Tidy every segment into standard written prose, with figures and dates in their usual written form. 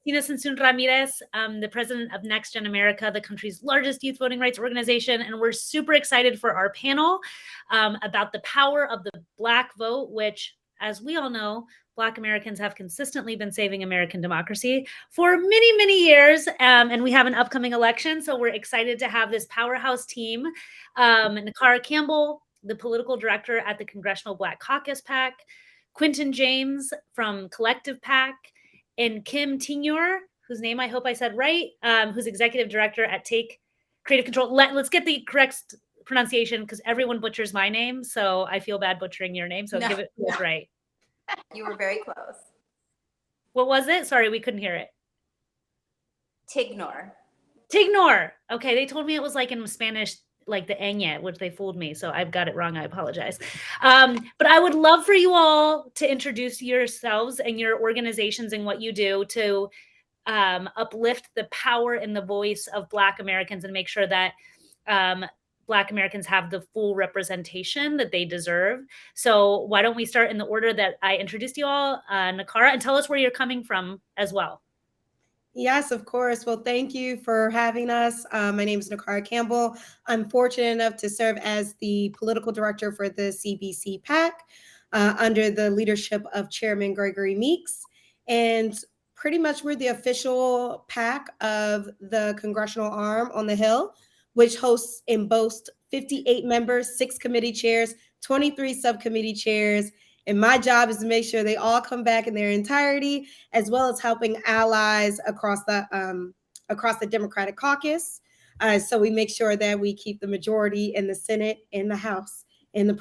Tina Sansun Ramirez, the president of NextGen America, the country's largest youth voting rights organization. And we're super excited for our panel about the power of the Black vote, which, as we all know, Black Americans have consistently been saving American democracy for many, many years. And we have an upcoming election. So we're excited to have this powerhouse team. Nakara Campbell, the political director at the Congressional Black Caucus PAC, Quentin James from Collective PAC, and Kim Tignor, whose name I hope I said right, who's executive director at Take Creative Control. Let's get the correct pronunciation because everyone butchers my name, so I feel bad butchering your name. So give it right. You were very close. What was it? Sorry, we couldn't hear it. Tignor. Tignor. Okay, they told me it was like in Spanish, like the ñ, which they fooled me. So I've got it wrong. I apologize. But I would love for you all to introduce yourselves and your organizations and what you do to uplift the power and the voice of Black Americans and make sure that Black Americans have the full representation that they deserve. So why don't we start in the order that I introduced you all, Nakara, and tell us where you're coming from as well. Yes, of course. Well, thank you for having us. My name is Nakara Campbell. I'm fortunate enough to serve as the political director for the CBC PAC under the leadership of Chairman Gregory Meeks. And pretty much we're the official PAC of the congressional arm on the Hill, which hosts and boasts 58 members, 6 committee chairs, 23 subcommittee chairs. And my job is to make sure they all come back in their entirety, as well as helping allies across the Democratic caucus. So we make sure that we keep the majority in the Senate, in the House, in the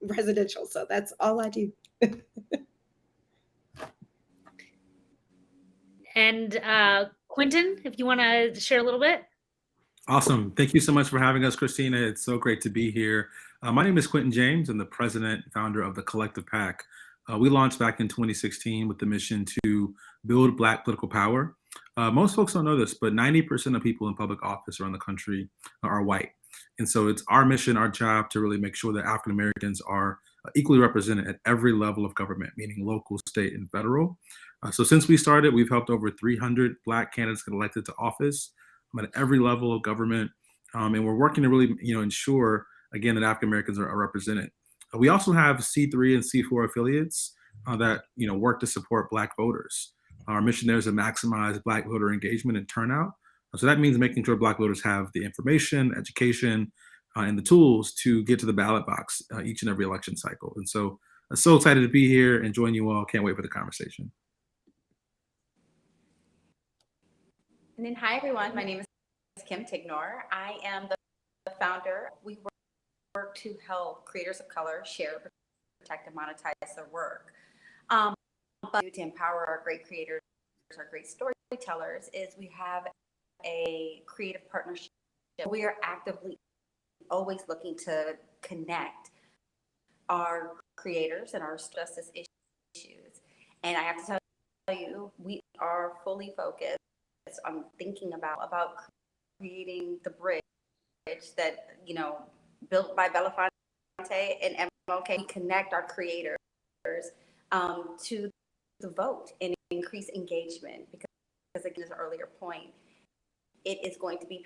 presidential. So that's all I do. And Quentin, if you want to share a little bit. Awesome. Thank you so much for having us, Christina. It's so great to be here. My name is Quentin James. I'm the president and founder of the Collective PAC. We launched back in 2016 with the mission to build Black political power. Most folks don't know this, but 90% of people in public office around the country are white. And so it's our mission, our job to really make sure that African Americans are equally represented at every level of government, meaning local, state, and federal. So since we started, we've helped over 300 Black candidates get elected to office at every level of government. And we're working to really ensure, again, that African Americans are represented. We also have C3 and C4 affiliates that work to support Black voters. Our mission there is to maximize Black voter engagement and turnout. So that means making sure Black voters have the information, education, and the tools to get to the ballot box each and every election cycle. And so I'm so excited to be here and join you all. Can't wait for the conversation. And then, hi everyone, my name is Kim Tignor. I am the founder. We work to help creators of color share, protect, and monetize their work. But to empower our great creators, our great storytellers, is we have a creative partnership. We are actively always looking to connect our creators and our justice issues. And I have to tell you, we are fully focused on thinking about creating the bridge that, built by Belafonte and MLK. We connect our creators to the vote and increase engagement because again, as an earlier point, it is going to be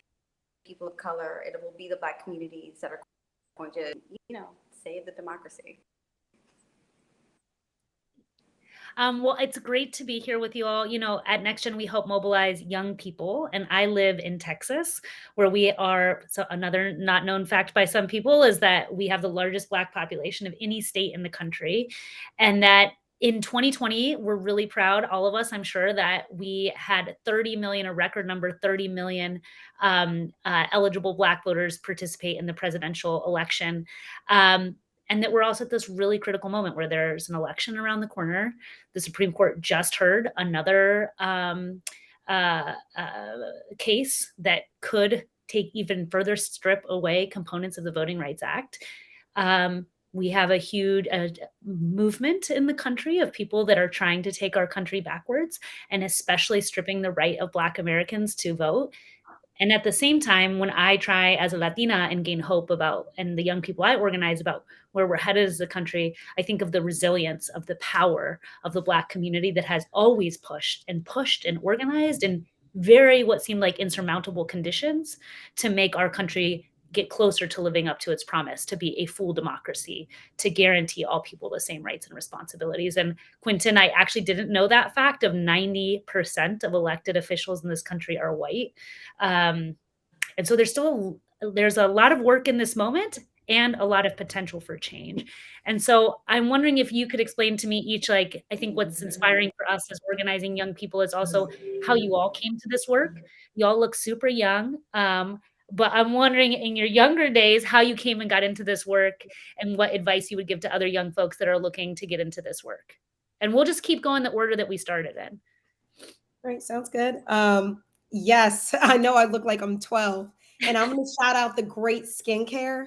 people of color. It will be the Black communities that are going to, save the democracy. Well, it's great to be here with you all. At NextGen, we help mobilize young people, and I live in Texas, where we are. So another not known fact by some people is that we have the largest Black population of any state in the country, and that in 2020, we're really proud, all of us, I'm sure, that we had 30 million, a record number, 30 million eligible Black voters participate in the presidential election. And that we're also at this really critical moment where there's an election around the corner. The Supreme Court just heard another case that could take even further strip away components of the Voting Rights Act. We have a huge movement in the country of people that are trying to take our country backwards, and especially stripping the right of Black Americans to vote. And at the same time, when I try as a Latina and gain hope about, and the young people I organize about where we're headed as a country, I think of the resilience of the power of the Black community that has always pushed and organized in very what seemed like insurmountable conditions to make our country get closer to living up to its promise to be a full democracy, to guarantee all people the same rights and responsibilities. And Quentin, I actually didn't know that fact of 90% of elected officials in this country are white. And so there's a lot of work in this moment and a lot of potential for change. And so I'm wondering if you could explain to me each, like, I think what's inspiring for us as organizing young people is also how you all came to this work. You all look super young. But I'm wondering in your younger days, how you came and got into this work and what advice you would give to other young folks that are looking to get into this work. And we'll just keep going the order that we started in. Great, sounds good. Yes, I know I look like I'm 12, and I'm gonna shout out the great skincare.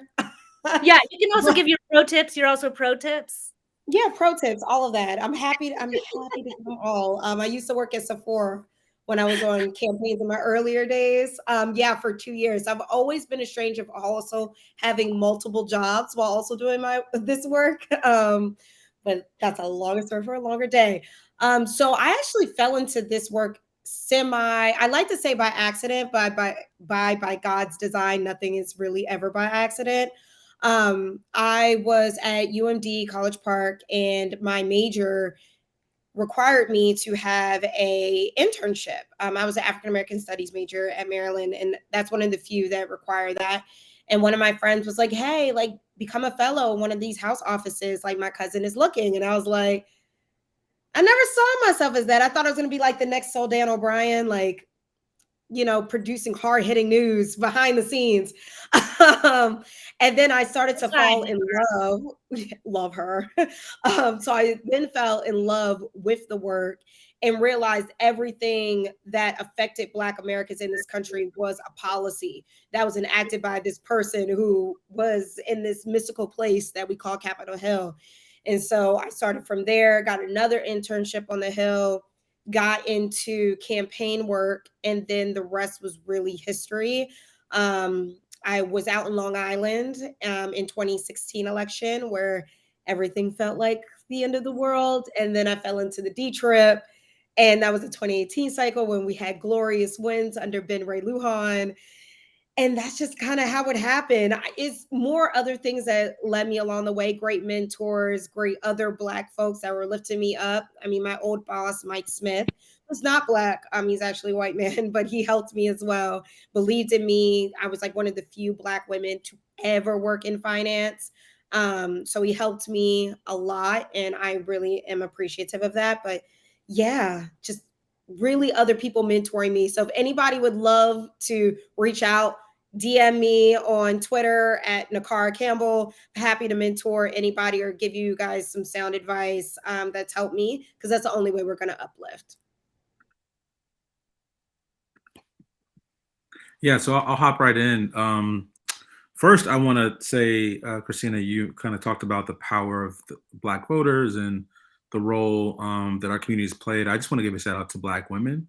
Yeah, you can also give your pro tips. You're also pro tips. Yeah, pro tips, all of that. I'm happy to give them all. I used to work at Sephora when I was on campaigns in my earlier days. Yeah, for 2 years. I've always been a stranger of also having multiple jobs while also doing this work. But that's a longer story for a longer day. So I actually fell into this work I like to say by accident, but by God's design. Nothing is really ever by accident. I was at UMD College Park, and my major required me to have a internship. I was an African American Studies major at Maryland, and that's one of the few that require that. And one of my friends was like, "Hey, like, become a fellow in one of these house offices. Like, my cousin is looking." And I was like, I never saw myself as that. I thought I was going to be like the next Soldan O'Brien, like, producing hard hitting news behind the scenes. And then I started to fall in love, love her. So I then fell in love with the work and realized everything that affected Black Americans in this country was a policy that was enacted by this person who was in this mystical place that we call Capitol Hill. And so I started from there, got another internship on the Hill, got into campaign work, and then the rest was really history. I was out in Long Island in 2016 election where everything felt like the end of the world. And then I fell into the D trip. And that was the 2018 cycle when we had glorious wins under Ben Ray Lujan. And that's just kind of how it happened. It's more other things that led me along the way, great mentors, great other Black folks that were lifting me up. I mean, my old boss, Mike Smith, was not Black. He's actually a white man, but he helped me as well, believed in me. I was like one of the few Black women to ever work in finance. So he helped me a lot, and I really am appreciative of that. But yeah, just really other people mentoring me. So if anybody would love to reach out, DM me on Twitter at Nakara Campbell. Happy to mentor anybody or give you guys some sound advice that's helped me, because that's the only way we're going to uplift. Yeah, so I'll hop right in. First, I want to say, Christina, you kind of talked about the power of the Black voters and the role that our communities played. I just want to give a shout out to Black women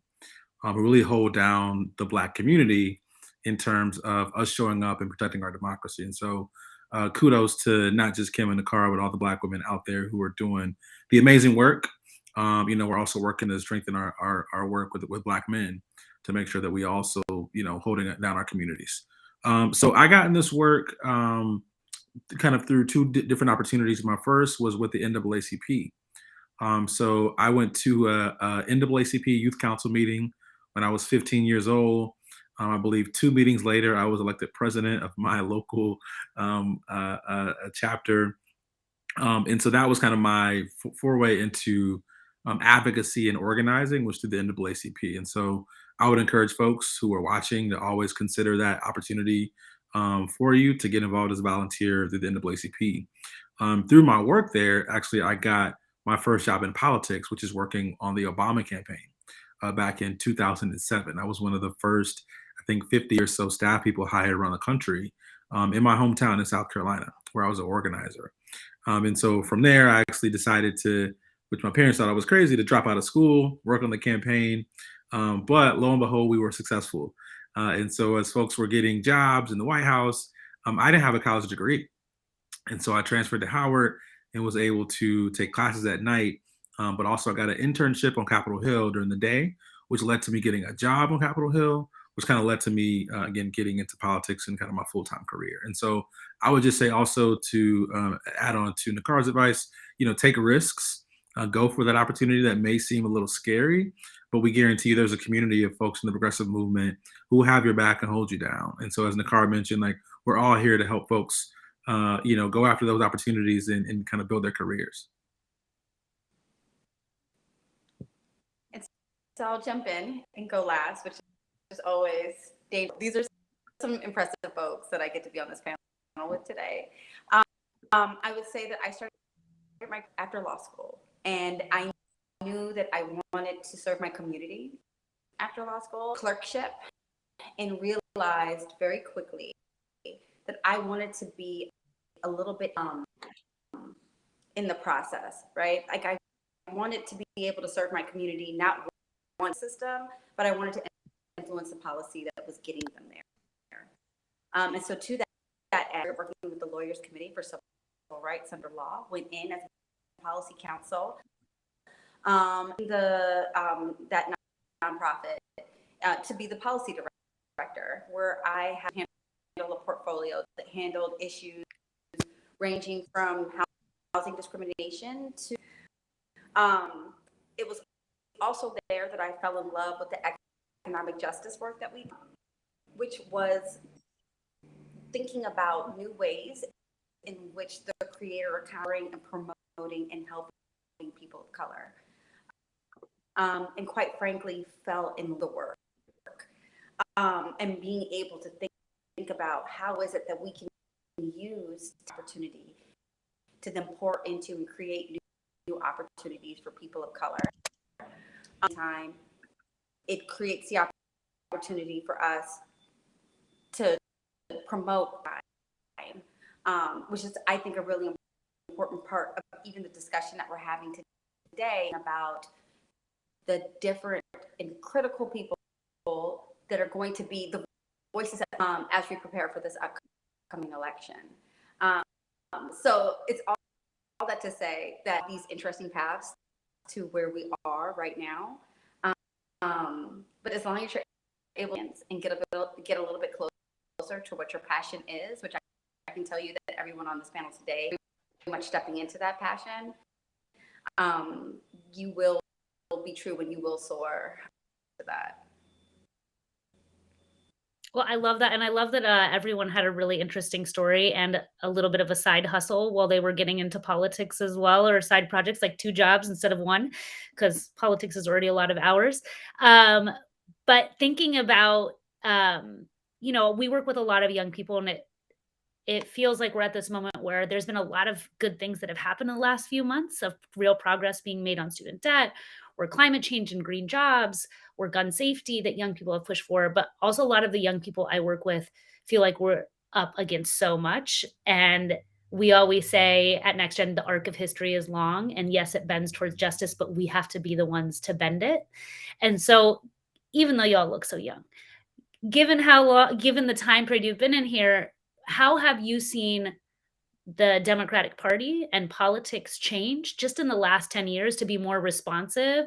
who really hold down the Black community in terms of us showing up and protecting our democracy. And so kudos to not just Kim and Nakara, but all the Black women out there who are doing the amazing work. We're also working to strengthen our work with Black men to make sure that we also, holding down our communities. So I got in this work kind of through two different opportunities. My first was with the NAACP. So I went to a NAACP Youth Council meeting when I was 15 years old. I believe 2 meetings later, I was elected president of my local chapter. And so that was kind of my foray into advocacy and organizing, was through the NAACP. And so I would encourage folks who are watching to always consider that opportunity for you to get involved as a volunteer through the NAACP. Through my work there, actually, I got my first job in politics, which is working on the Obama campaign back in 2007. I was one of the first, I think, 50 or so staff people hired around the country in my hometown in South Carolina, where I was an organizer. And so from there, I actually decided to, which my parents thought I was crazy, to drop out of school, work on the campaign. But lo and behold, we were successful. And so as folks were getting jobs in the White House, I didn't have a college degree. And so I transferred to Howard and was able to take classes at night. But also I got an internship on Capitol Hill during the day, which led to me getting a job on Capitol Hill, which kind of led to me, again, getting into politics and kind of my full-time career. And so I would just say also to add on to Nakar's advice, take risks, go for that opportunity that may seem a little scary, but we guarantee you there's a community of folks in the progressive movement who will have your back and hold you down. And so as Nakar mentioned, like, we're all here to help folks go after those opportunities and kind of build their careers. So I'll jump in and go last, which is always dangerous. These are some impressive folks that I get to be on this panel with today. I would say that I started after law school, and I knew that I wanted to serve my community after law school, clerkship, and realized very quickly that I wanted to be a little bit in the process, right? Like, I wanted to be able to serve my community, not one system, but I wanted to influence the policy that was getting them there. And so to that end, working with the Lawyers Committee for Civil Rights Under Law, went in as a policy counsel, that nonprofit, to be the policy director, where I had handled a portfolio that handled issues ranging from housing discrimination to, it was also there that I fell in love with the economic justice work that we did, which was thinking about new ways in which the creator are empowering and promoting and helping people of color. And quite frankly, fell in the work. And being able to think about how is it that we can use opportunity to then pour into and create new opportunities for people of color. Time, it creates the opportunity for us to promote time, which is, I think, a really important part of even the discussion that we're having today about the different and critical people that are going to be the voices as we prepare for this upcoming election. So it's all that to say that these interesting paths to where we are right now. But as long as you're able to and get a little bit closer to what your passion is, which I can tell you that everyone on this panel today is very much stepping into that passion, you will be true and you will soar to that. Well, I love that. And I love that everyone had a really interesting story and a little bit of a side hustle while they were getting into politics as well, or side projects, like 2 jobs instead of 1, because politics is already a lot of hours. But thinking about, we work with a lot of young people, and it feels like we're at this moment where there's been a lot of good things that have happened in the last few months of real progress being made on student debt, or climate change and green jobs, or gun safety that young people have pushed for. But also a lot of the young people I work with feel like we're up against so much. And we always say at NextGen, the arc of history is long. And yes, it bends towards justice, but we have to be the ones to bend it. And so even though y'all look so young, given the time period you've been in here, how have you seen the Democratic Party and politics change just in the last 10 years to be more responsive,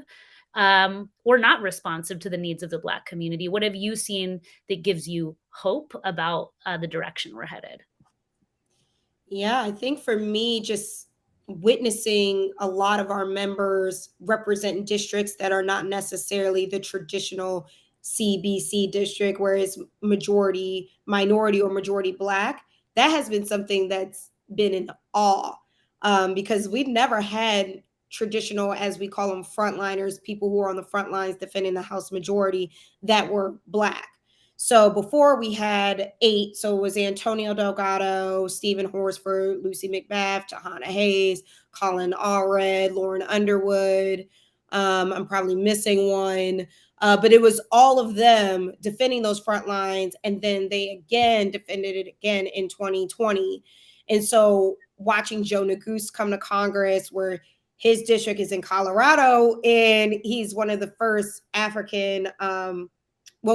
or not responsive to the needs of the Black community? What have you seen that gives you hope about the direction we're headed? Yeah, I think for me, just witnessing a lot of our members represent districts that are not necessarily the traditional CBC district, where it's majority minority or majority Black, that has been something that's been in awe, because we've never had traditional, as we call them, frontliners, people who are on the front lines defending the House majority, that were Black. So before we had 8, so it was Antonio Delgado, Stephen Horsford, Lucy McBath, Jahana Hayes, Colin Allred, Lauren Underwood. I'm probably missing one. But it was all of them defending those front lines. And then they again defended it again in 2020. And so watching Joe Neguse come to Congress, where his district is in Colorado, and he's one of the first African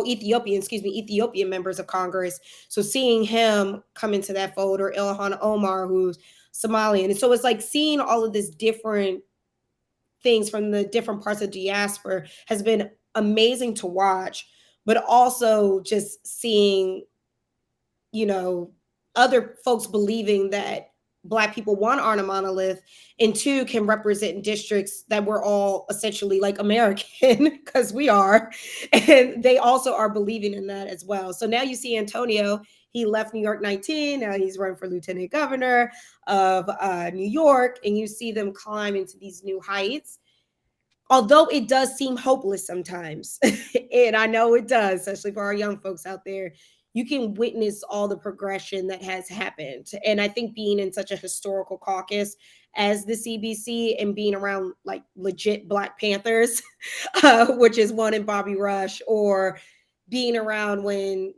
Ethiopian members of Congress. So seeing him come into that fold, or Ilhan Omar, who's Somalian. And so it's like seeing all of this different things from the different parts of diaspora has been amazing to watch, but also just seeing, other folks believing that Black people, one, aren't a monolith, and two, can represent districts that we're all essentially like American, because we are, and they also are believing in that as well. So now you see Antonio, he left New York 19, now he's running for lieutenant governor of New York, and you see them climb into these new heights. Although it does seem hopeless sometimes, and I know it does, especially for our young folks out there, you can witness all the progression that has happened. And I think being in such a historical caucus as the CBC, and being around like legit Black Panthers, which is one in Bobby Rush, or being around when,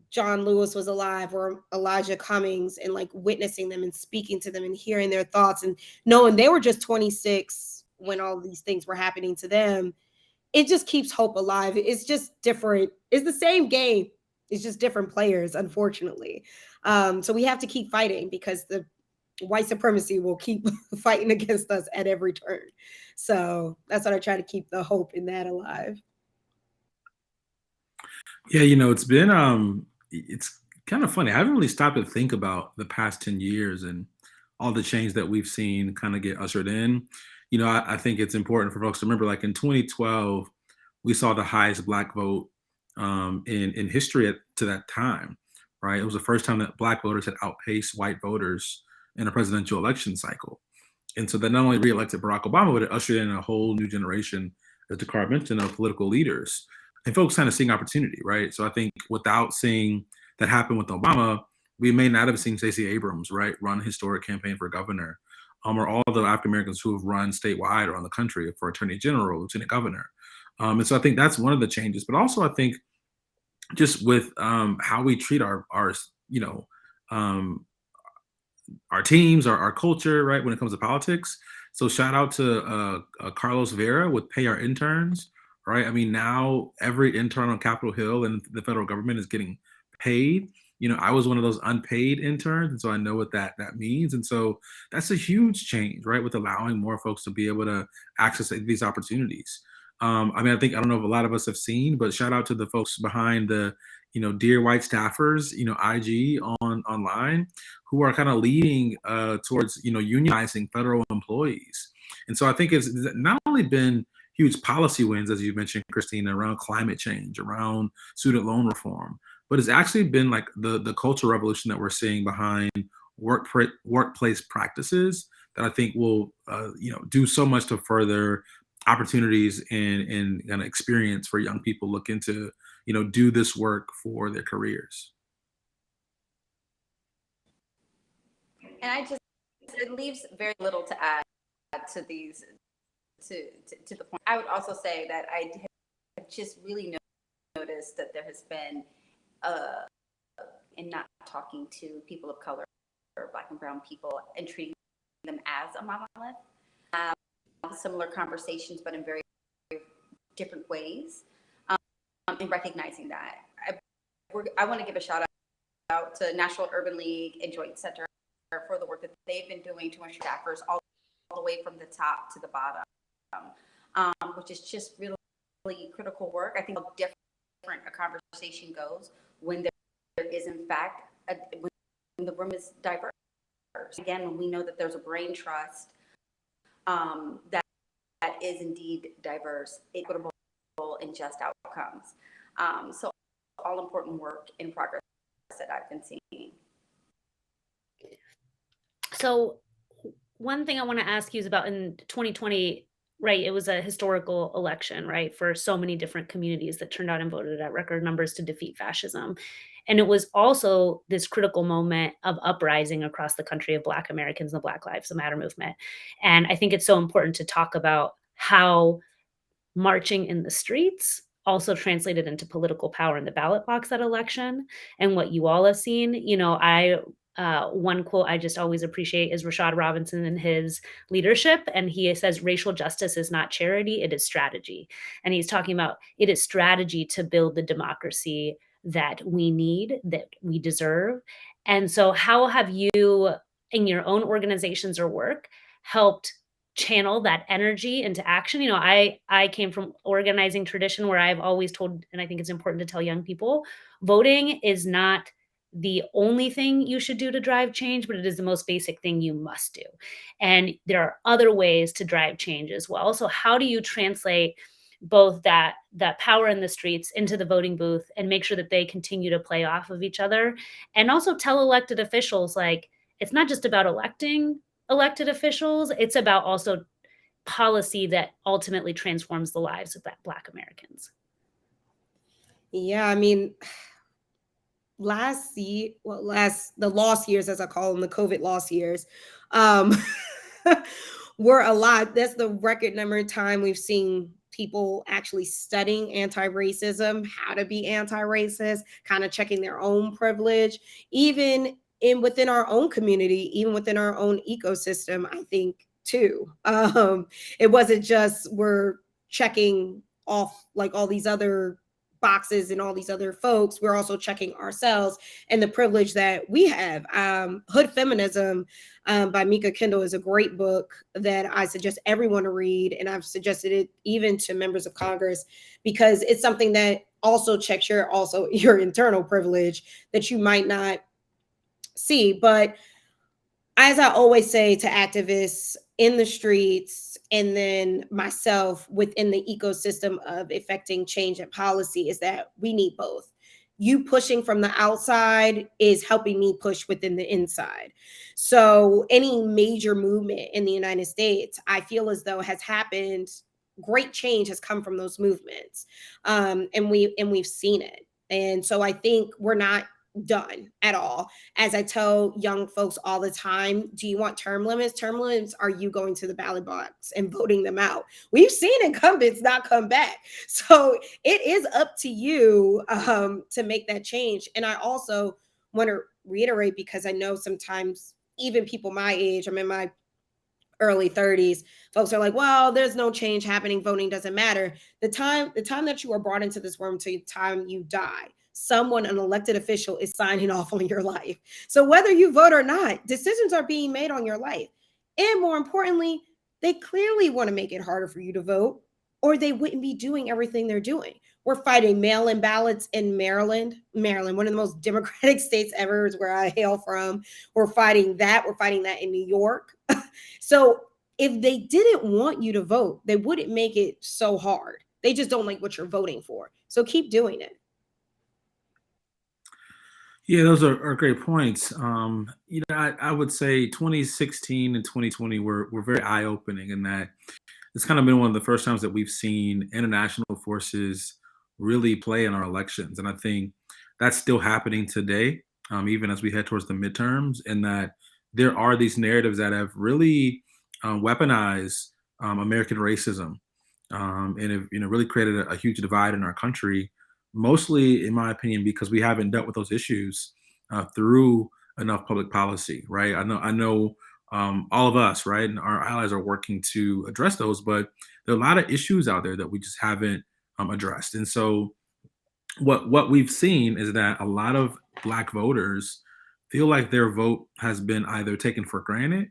John Lewis was alive, or Elijah Cummings, and like witnessing them and speaking to them and hearing their thoughts and knowing they were just 26 when all these things were happening to them, it just keeps hope alive. It's just different. It's the same game. It's just different players, unfortunately. So we have to keep fighting, because the white supremacy will keep fighting against us at every turn. So that's what I try to keep the hope in that alive. Yeah, it's kind of funny. I haven't really stopped to think about the past 10 years and all the change that we've seen kind of get ushered in. I think it's important for folks to remember, like in 2012, we saw the highest Black vote in history to that time, right? It was the first time that Black voters had outpaced white voters in a presidential election cycle. And so that not only reelected Barack Obama, but it ushered in a whole new generation, as Dakar mentioned, of political leaders and folks kind of seeing opportunity, right? So I think without seeing that happen with Obama, we may not have seen Stacey Abrams, right, run a historic campaign for governor, or all the African Americans who have run statewide around the country for attorney general, lieutenant governor. And so I think that's one of the changes. But also I think just with how we treat um, our teams, our culture, right, when it comes to politics. So shout out to Carlos Vera with Pay Our Interns, right? I mean, now every intern on Capitol Hill and the federal government is getting paid. I was one of those unpaid interns, and so I know what that means. And so that's a huge change, right, with allowing more folks to be able to access these opportunities. I mean, I don't know if a lot of us have seen, but shout out to the folks behind the, Dear White Staffers, IG online, who are kind of leading towards, unionizing federal employees. And so I think it's not only been huge policy wins, as you mentioned, Christina, around climate change, around student loan reform, but it's actually been like the cultural revolution that we're seeing behind workplace practices that I think will, do so much to further opportunities and kind of experience for young people looking to, do this work for their careers. And it leaves very little to add to these, to the point. I would also say that I have just really noticed that there has been, in not talking to people of color or Black and brown people and treating them as a monolith, similar conversations, but in very different ways, and recognizing that. I want to give a shout out to National Urban League and Joint Center for the work that they've been doing to our staffers all the way from the top to the bottom, which is just really, really critical work. I think how different a conversation goes when there is, in fact, when the room is diverse. Again, when we know that there's a brain trust that is indeed diverse, equitable, and just outcomes. So all important work in progress that I've been seeing. So one thing I want to ask you is about in 2020, right? It was a historical election, right? For so many different communities that turned out and voted at record numbers to defeat fascism. And it was also this critical moment of uprising across the country of Black Americans and the Black Lives Matter movement. And I think it's so important to talk about how marching in the streets also translated into political power in the ballot box that election, and what you all have seen. I one quote I just always appreciate is Rashad Robinson and his leadership. And he says, racial justice is not charity, it is strategy. And he's talking about it is strategy to build the democracy that we need, that we deserve. And so, how have you, in your own organizations or work, helped channel that energy into action? You know, I came from organizing tradition where I've always told, and I think it's important to tell young people, voting is not the only thing you should do to drive change, but it is the most basic thing you must do. And there are other ways to drive change as well. So how do you translate both that power in the streets into the voting booth and make sure that they continue to play off of each other? And also tell elected officials, like, it's not just about electing elected officials, it's about also policy that ultimately transforms the lives of Black Americans. Yeah, I mean, the lost years, as I call them, the COVID lost years, um, were a lot. That's the record number of time we've seen people actually studying anti-racism, how to be anti-racist, kind of checking their own privilege, even within our own community, even within our own ecosystem, I think too. It wasn't just we're checking off like all these other boxes and all these other folks. We're also checking ourselves and the privilege that we have. Hood Feminism by Mika Kendall is a great book that I suggest everyone to read. And I've suggested it even to members of Congress because it's something that also checks your internal privilege that you might not see. But as I always say to activists in the streets and then myself within the ecosystem of effecting change and policy is that we need both. You pushing from the outside is helping me push within the inside. So any major movement in the United States, I feel as though has happened, great change has come from those movements. And we've seen it. And so I think we're not done at all. As I tell young folks all the time, do you want term limits? Term limits are you going to the ballot box and voting them out. We've seen incumbents not come back. So it is up to you to make that change. And I also want to reiterate, because I know sometimes even people my age, I'm in my early 30s, folks are like, well, there's no change happening, voting doesn't matter. The time that you are brought into this room to the time you die, someone, an elected official, is signing off on your life. So whether you vote or not, decisions are being made on your life. And more importantly, they clearly want to make it harder for you to vote, or they wouldn't be doing everything they're doing. We're fighting mail-in ballots in Maryland, one of the most democratic states ever is where I hail from. We're fighting that. We're fighting that in New York. So if they didn't want you to vote, they wouldn't make it so hard. They just don't like what you're voting for. So keep doing it. Yeah, those are great points. I would say 2016 and 2020 were very eye-opening in that it's kind of been one of the first times that we've seen international forces really play in our elections. And I think that's still happening today, even as we head towards the midterms, and that there are these narratives that have really weaponized American racism and have really created a huge divide in our country, mostly, in my opinion, because we haven't dealt with those issues through enough public policy, right? I know all of us, right, and our allies are working to address those, but there are a lot of issues out there that we just haven't addressed. And so what we've seen is that a lot of Black voters feel like their vote has been either taken for granted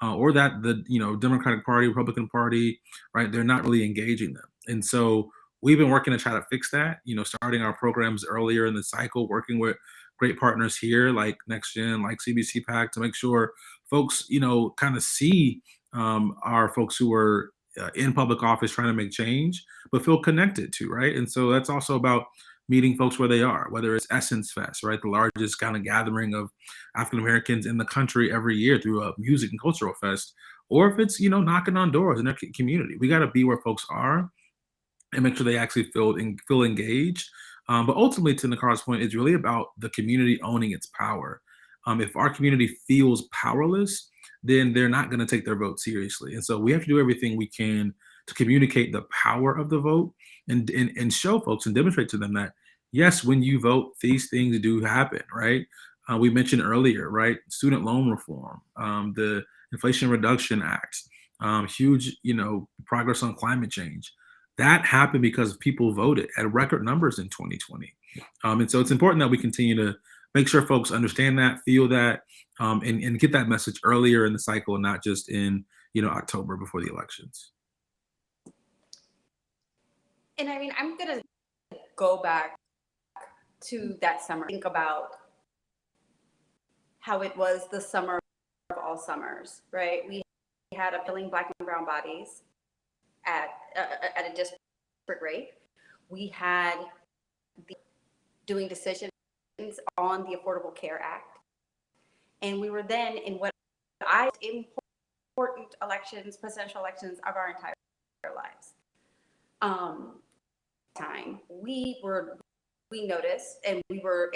or that the Democratic Party, Republican Party, right, they're not really engaging them. And so we've been working to try to fix that, starting our programs earlier in the cycle, working with great partners here like NextGen, like CBC PAC, to make sure folks, kind of see our folks who are in public office trying to make change, but feel connected to, right? And so that's also about meeting folks where they are, whether it's Essence Fest, right, the largest kind of gathering of African Americans in the country every year through a music and cultural fest, or if it's knocking on doors in their community. We got to be where folks are and make sure they actually feel engaged. But ultimately, to Nicar's point, it's really about the community owning its power. If our community feels powerless, then they're not going to take their vote seriously. And so we have to do everything we can to communicate the power of the vote and show folks and demonstrate to them that, yes, when you vote, these things do happen, right? We mentioned earlier, right? Student loan reform, the Inflation Reduction Act, huge, progress on climate change. That happened because people voted at record numbers in 2020. And so it's important that we continue to make sure folks understand that, feel that, and get that message earlier in the cycle and not just in, October before the elections. And I mean, I'm going to go back to that summer. Think about how it was the summer of all summers, right? We had a filling Black and brown bodies at a district rate. We had doing decisions on the Affordable Care Act. And we were then in what important elections, presidential elections of our entire lives. Time we noticed, and we were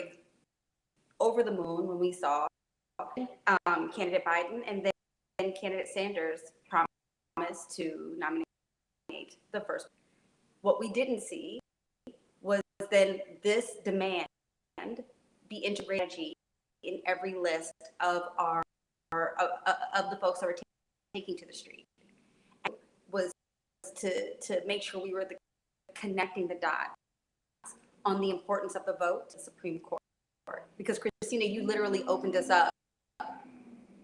over the moon when we saw candidate Biden and then candidate Sanders promised to nominate the first. What we didn't see was then this demand be integrated in every list of of the folks that were taking to the street. And was to make sure we were connecting the dots on the importance of the vote to the Supreme Court. Because Christina, you literally opened us up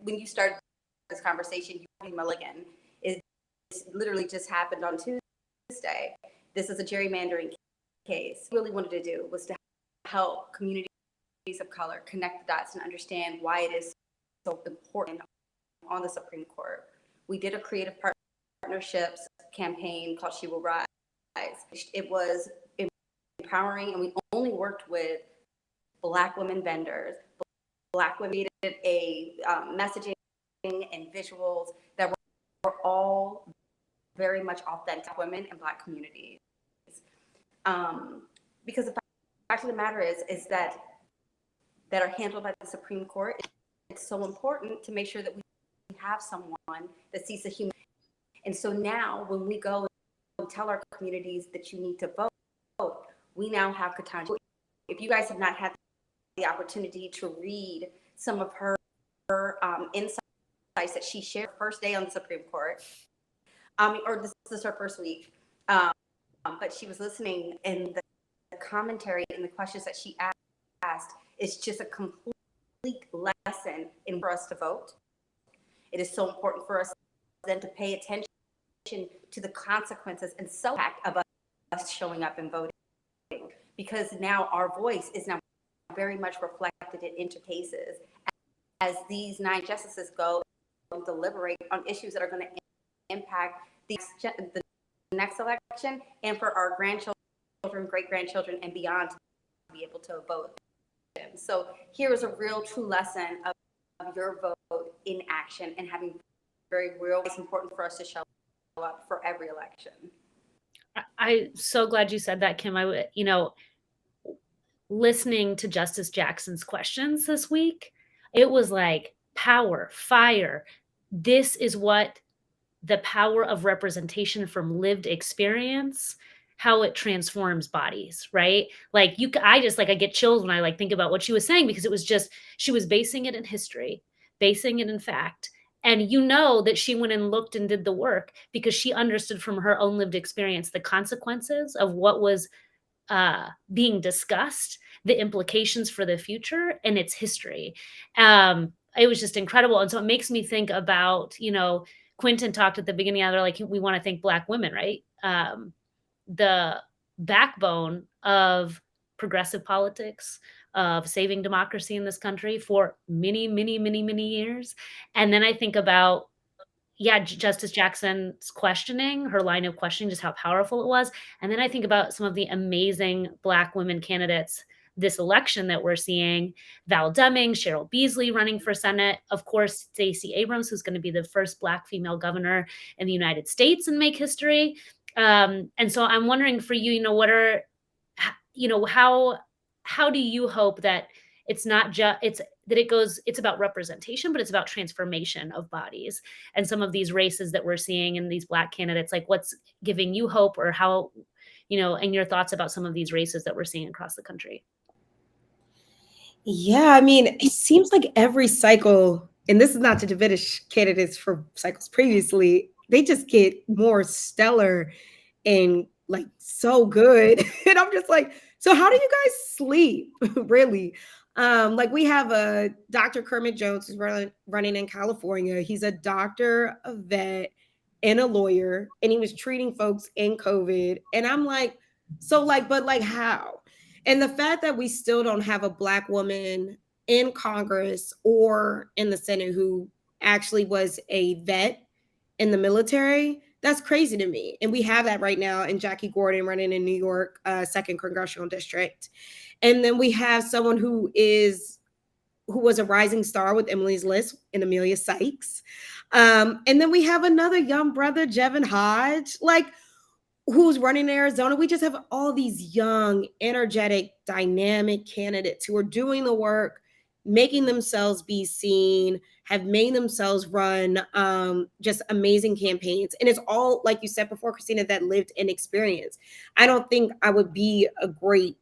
when you started this conversation. You Mulligan is literally just happened on Tuesday. This is a gerrymandering case. What we really wanted to do was to help communities of color connect the dots and understand why it is so important on the Supreme Court. We did a creative partnerships campaign called She Will Rise. It was empowering, and we only worked with Black women vendors. Black women needed a messaging and visuals that were all very much authentic women in Black communities. Because the fact of the matter is that are handled by the Supreme Court. It's so important to make sure that we have someone that sees the human. And so now when we go and tell our communities that you need to vote, we now have Ketanji. If you guys have not had the opportunity to read some of her insights that she shared first day on the Supreme Court, or this is her first week, but she was listening, and the commentary and the questions that she asked is just a complete lesson in for us to vote. It is so important for us then to pay attention to the consequences and so impact of us showing up and voting, because now our voice is now very much reflected into cases as these 9 justices go and deliberate on issues that are going to impact the next election and for our grandchildren, great-grandchildren, and beyond to be able to vote. So here is a real true lesson of your vote in action and having very real. It's important for us to show up for every election. I'm so glad you said that, Kim. Listening to Justice Jackson's questions this week, it was like power, fire. This is what the power of representation from lived experience, how it transforms bodies, right? Like I get chills when I think about what she was saying, because it was just, she was basing it in history, basing it in fact. And that she went and looked and did the work because she understood from her own lived experience the consequences of what was being discussed, the implications for the future, and its history. It was just incredible. And so it makes me think about, Quentin talked at the beginning of it, we want to thank Black women, right? The backbone of progressive politics, of saving democracy in this country for many, many, many, many years. And then I think about, Justice Jackson's questioning, her line of questioning, just how powerful it was. And then I think about some of the amazing Black women candidates this election that we're seeing: Val Deming, Cheryl Beasley running for Senate, of course, Stacey Abrams, who's going to be the first Black female governor in the United States and make history. And so I'm wondering for you, how do you hope that it's not just, it's about representation, but it's about transformation of bodies, and some of these races that we're seeing in these Black candidates, what's giving you hope, or how, and your thoughts about some of these races that we're seeing across the country? Yeah, I mean, it seems like every cycle, and this is not to diminish candidates for cycles previously, they just get more stellar and like so good. And I'm just like, so how do you guys sleep? Really? Like we have a Dr. Kermit Jones who's running in California. He's a doctor, a vet, and a lawyer, and he was treating folks in COVID. And I'm like, so like, but like how? And the fact that we still don't have a Black woman in Congress or in the Senate who actually was a vet in the military, that's crazy to me. And we have that right now in Jackie Gordon running in New York, second congressional district. And then we have someone who was a rising star with Emily's List and Amelia Sykes. And then we have another young brother, Jevin Hodge, like who's running in Arizona. We just have all these young, energetic, dynamic candidates who are doing the work, making themselves be seen, have made themselves run just amazing campaigns. And it's all, like you said before, Christina, that lived in experience. I don't think I would be a great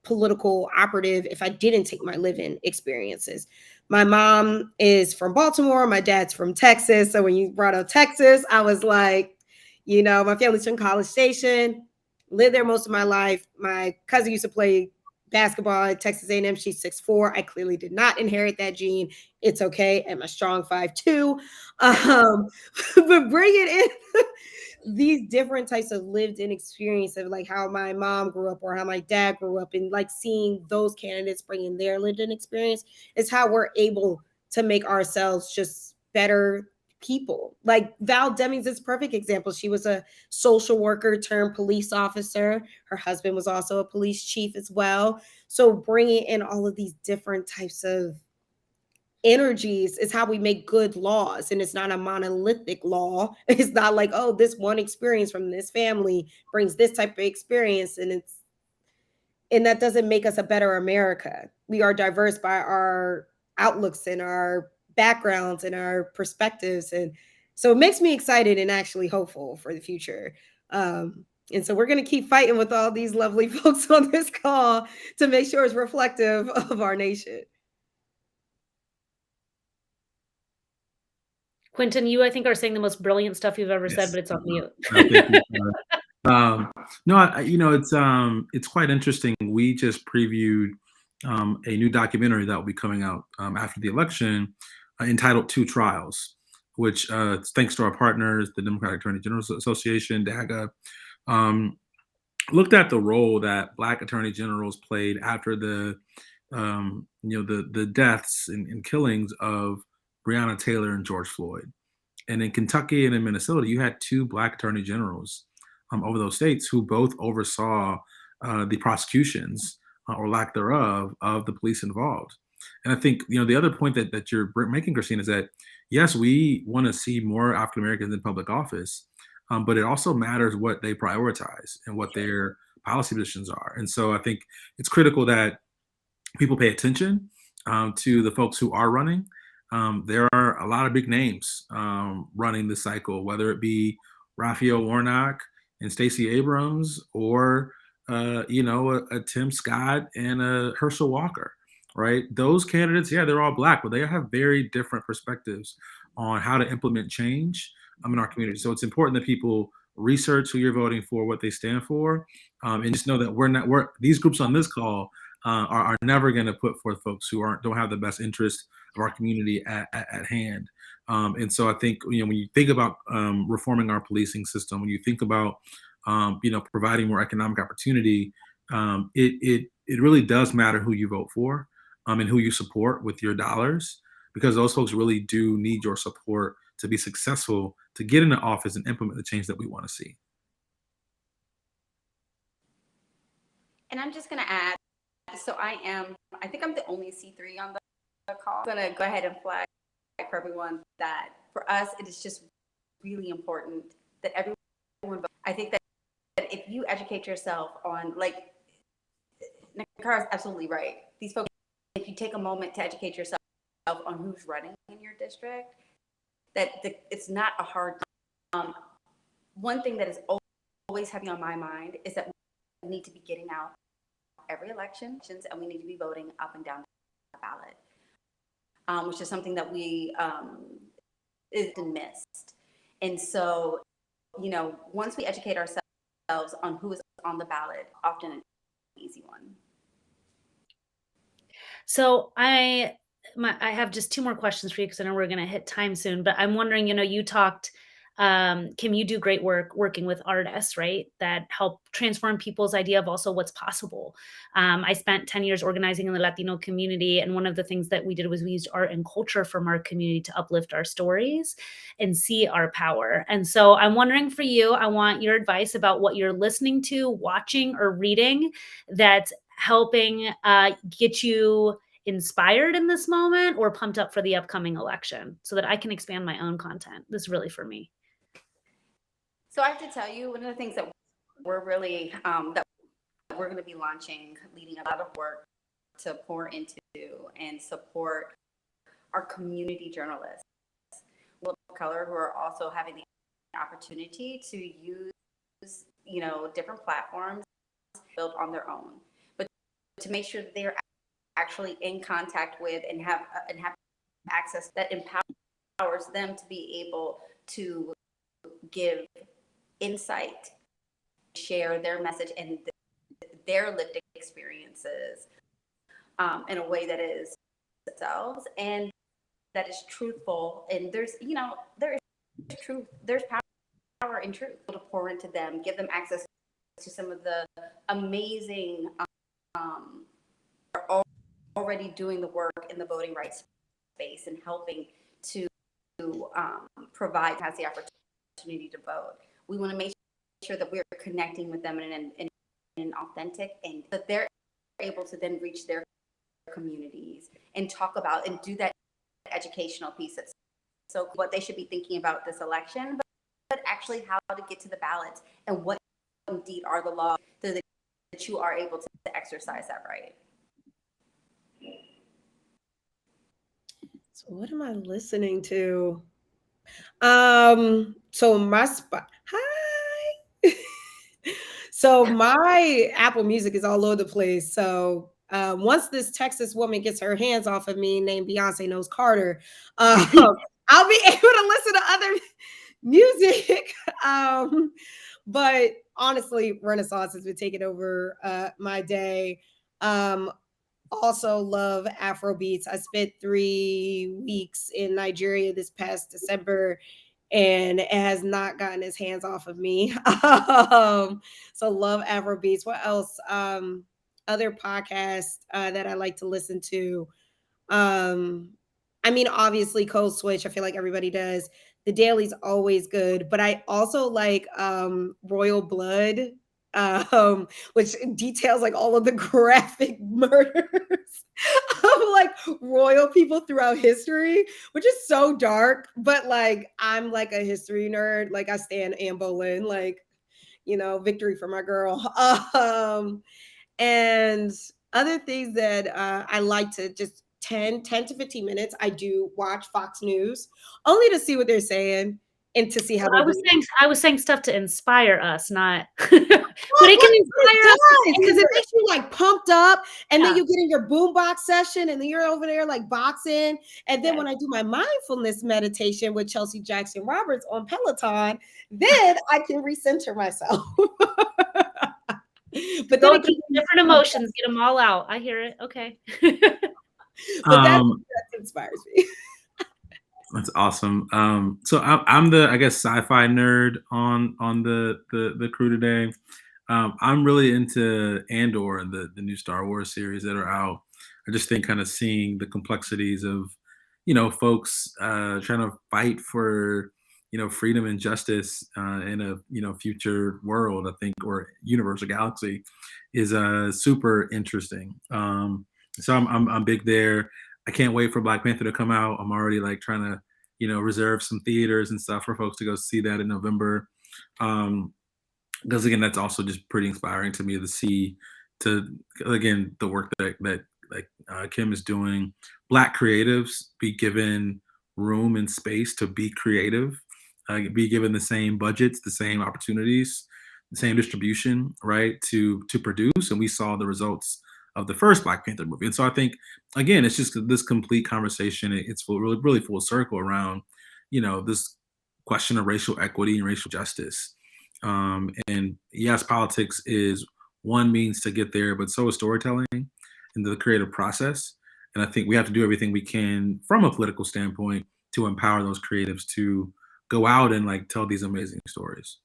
political operative if I didn't take my living experiences. My mom is from Baltimore, my dad's from Texas. So when you brought up Texas, I was like, you know, my family's from College Station, lived there most of my life. My cousin used to play basketball at Texas A&M. She's 6'4". I clearly did not inherit that gene. It's okay. I'm a strong 5'2". But bring it in these different types of lived in experience of like how my mom grew up or how my dad grew up, and like seeing those candidates bring in their lived in experience is how we're able to make ourselves just better people. Like Val Demings is a perfect example. She was a social worker turned police officer. Her husband was also a police chief as well. So bringing in all of these different types of energies is how we make good laws, and it's not a monolithic law. It's not like, oh, this one experience from this family brings this type of experience, and that doesn't make us a better America. We are diverse by our outlooks and our backgrounds and our perspectives, and so it makes me excited and actually hopeful for the future. And so we're going to keep fighting with all these lovely folks on this call to make sure it's reflective of our nation. Quentin, you, I think, are saying the most brilliant stuff you've ever said, Yes. but it's on mute. Thank you. No, you know, it's quite interesting. We just previewed a new documentary that will be coming out after the election, entitled Two Trials, which, thanks to our partners, the Democratic Attorney General Association, DAGA, um, looked at the role that Black attorney generals played after the deaths and killings of Breonna Taylor and George Floyd. And in Kentucky and in Minnesota, you had two Black attorney generals over those states who both oversaw the prosecutions or lack thereof of the police involved. And I think the other point that you're making, Christine, is that yes, we want to see more African Americans in public office, but it also matters what they prioritize and what their policy positions are. And so I think it's critical that people pay attention to the folks who are running. There are a lot of big names running this cycle, whether it be Raphael Warnock and Stacey Abrams, or a Tim Scott and a Herschel Walker, right? Those candidates, yeah, they're all Black, but they have very different perspectives on how to implement change in our community. So it's important that people research who you're voting for, what they stand for, and just know that these groups on this call are never going to put forth folks who don't have the best interest of our community at hand. And so I think when you think about reforming our policing system, when you think about providing more economic opportunity, it really does matter who you vote for and who you support with your dollars, because those folks really do need your support to be successful, to get into office and implement the change that we want to see. And I'm just going to add, so I think I'm the only C3 on the call. I'm going to go ahead and flag for everyone that for us, it is just really important that everyone vote. I think that if you educate yourself on, like, Nakar is absolutely right. These folks, if you take a moment to educate yourself on who's running in your district, it's not a hard time. One thing that is always heavy on my mind is that we need to be getting out every election, and we need to be voting up and down which is something that we is missed. And so, you know, once we educate ourselves on who is on the ballot, often an easy one. So I have just two more questions for you because I know we're going to hit time soon. But I'm wondering, you know, you talked, Kim, you do great work working with artists, right? That help transform people's idea of also what's possible. I spent 10 years organizing in the Latino community, and one of the things that we did was we used art and culture from our community to uplift our stories and see our power. And so I'm wondering for you, I want your advice about what you're listening to, watching, or reading that's helping get you inspired in this moment or pumped up for the upcoming election so that I can expand my own content. This is really for me. So I have to tell you, one of the things that we're really, that we're going to be launching, leading a lot of work to pour into and support our community journalists of color who are also having the opportunity to use, you know, different platforms built on their own, but to make sure that they are actually in contact with and have access that empowers them to be able to give insight, share their message and their lived experiences in a way that is themselves and that is truthful. And there's, you know, there is truth, there's power in truth to pour into them, give them access to some of the amazing are already doing the work in the voting rights space and helping to provide has the opportunity to vote. We want to make sure that we're connecting with them in an authentic and that they're able to then reach their communities and talk about and do that educational piece. That's so what they should be thinking about this election, but actually how to get to the ballots and what indeed are the laws so that you are able to exercise that right. So what am I listening to? So my hi. So my Apple Music is all over the place. So once this Texas woman gets her hands off of me, named Beyonce Knows Carter, I'll be able to listen to other music. But honestly, Renaissance has been taking over my day. Also love Afro beats. I spent 3 weeks in Nigeria this past December, and it has not gotten his hands off of me. So love Afro beats. What else? Other podcasts that I like to listen to. I mean, obviously Code Switch. I feel like everybody does. The Daily's always good, but I also like Royal Blood, which details like all of the graphic murders of like royal people throughout history, which is so dark. But like, I'm like a history nerd. Like, I stand Anne Boleyn, like, you know, victory for my girl. And other things that I like to just 10 to 15 minutes, I do watch Fox News only to see what they're saying and to see how I was saying stuff to inspire us, not but it can inspire us because it makes you like pumped up, and Yeah. then you get in your boombox session and then you're over there like boxing. And then when I do my mindfulness meditation with Chelsea Jackson Roberts on Peloton, then I can recenter myself. But Go then through different emotions, get them all out. I hear it. Okay. but that inspires me. That's awesome. So I'm the, I guess, sci-fi nerd on the crew today. I'm really into Andor and the new Star Wars series that are out. I just think kind of seeing the complexities of, you know, folks trying to fight for, you know, freedom and justice in a, you know, future world, I think, or universe or galaxy is super interesting. So I'm big there. I can't wait for Black Panther to come out. I'm already like trying to, you know, reserve some theaters and stuff for folks to go see that in November. Because again, that's also just pretty inspiring to me to see, again, the work that Kim is doing. Black creatives be given room and space to be creative, be given the same budgets, the same opportunities, the same distribution, right, to produce. And we saw the results of the first Black Panther movie. And so I think, again, it's just this complete conversation. It's really full circle around, this question of racial equity and racial justice. And yes, politics is one means to get there, but so is storytelling and the creative process. And I think we have to do everything we can from a political standpoint to empower those creatives to go out and like tell these amazing stories.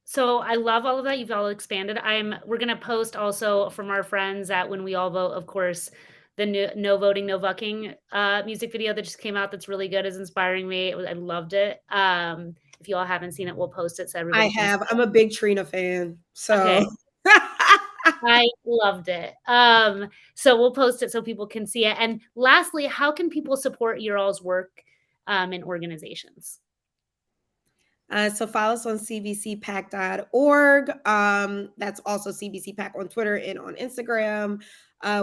So I love all of that. You've all expanded. We're gonna post also from our friends at When We All Vote, of course, the new No Voting, No Vucking music video that just came out. That's really good. Is inspiring me. I loved it. If you all haven't seen it, we'll post it so everybody I can have. see I'm a big Trina fan. So Okay. I loved it. So we'll post it so people can see it. And lastly, how can people support your all's work in organizations? So follow us on cbcpac.org. That's also CBC PAC on Twitter and on Instagram.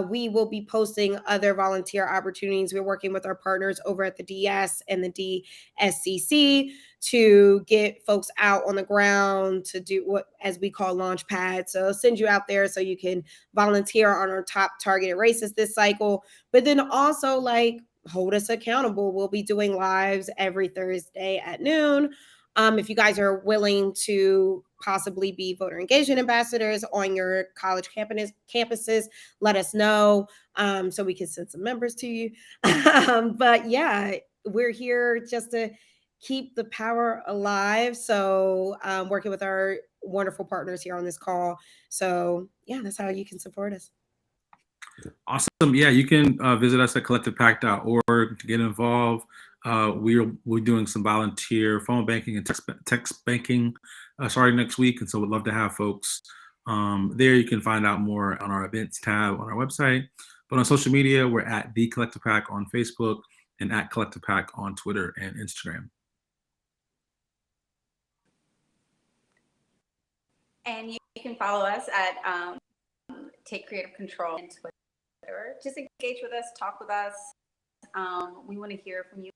We will be posting other volunteer opportunities. We're working with our partners over at the DS and the DSCC to get folks out on the ground to do what, as we call, launch pad. So send you out there so you can volunteer on our top targeted races this cycle, but then also like hold us accountable. We'll be doing lives every Thursday at noon. If you guys are willing to possibly be voter engagement ambassadors on your college campuses, let us know so we can send some members to you. But yeah, we're here just to keep the power alive. So working with our wonderful partners here on this call. So yeah, that's how you can support us. Awesome. Yeah, you can visit us at collectivepac.org to get involved. We're doing some volunteer phone banking and text banking starting next week. And so we'd love to have folks there. You can find out more on our events tab on our website. But on social media, we're at The Collective PAC on Facebook and at Collective PAC on Twitter and Instagram. And you can follow us at Take Creative Control on Twitter. Just engage with us, talk with us. We want to hear from you.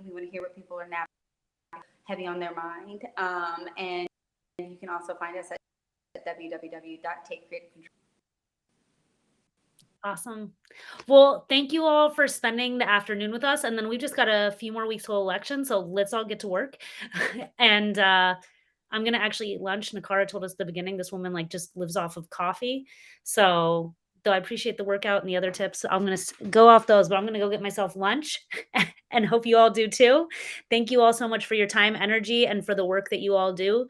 We want to hear what people are now heavy on their mind. And you can also find us at www.takecreativecontrol. Awesome. Well, thank you all for spending the afternoon with us. And then we've just got a few more weeks till election. So let's all get to work. And I'm going to actually eat lunch. Nakara told us at the beginning, this woman like just lives off of coffee. So though I appreciate the workout and the other tips, I'm going to go off those, but I'm going to go get myself lunch and hope you all do too. Thank you all so much for your time, energy, and for the work that you all do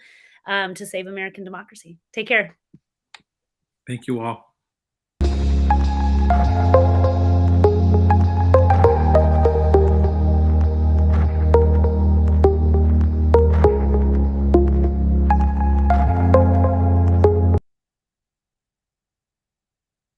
to save American democracy. Take care. Thank you all.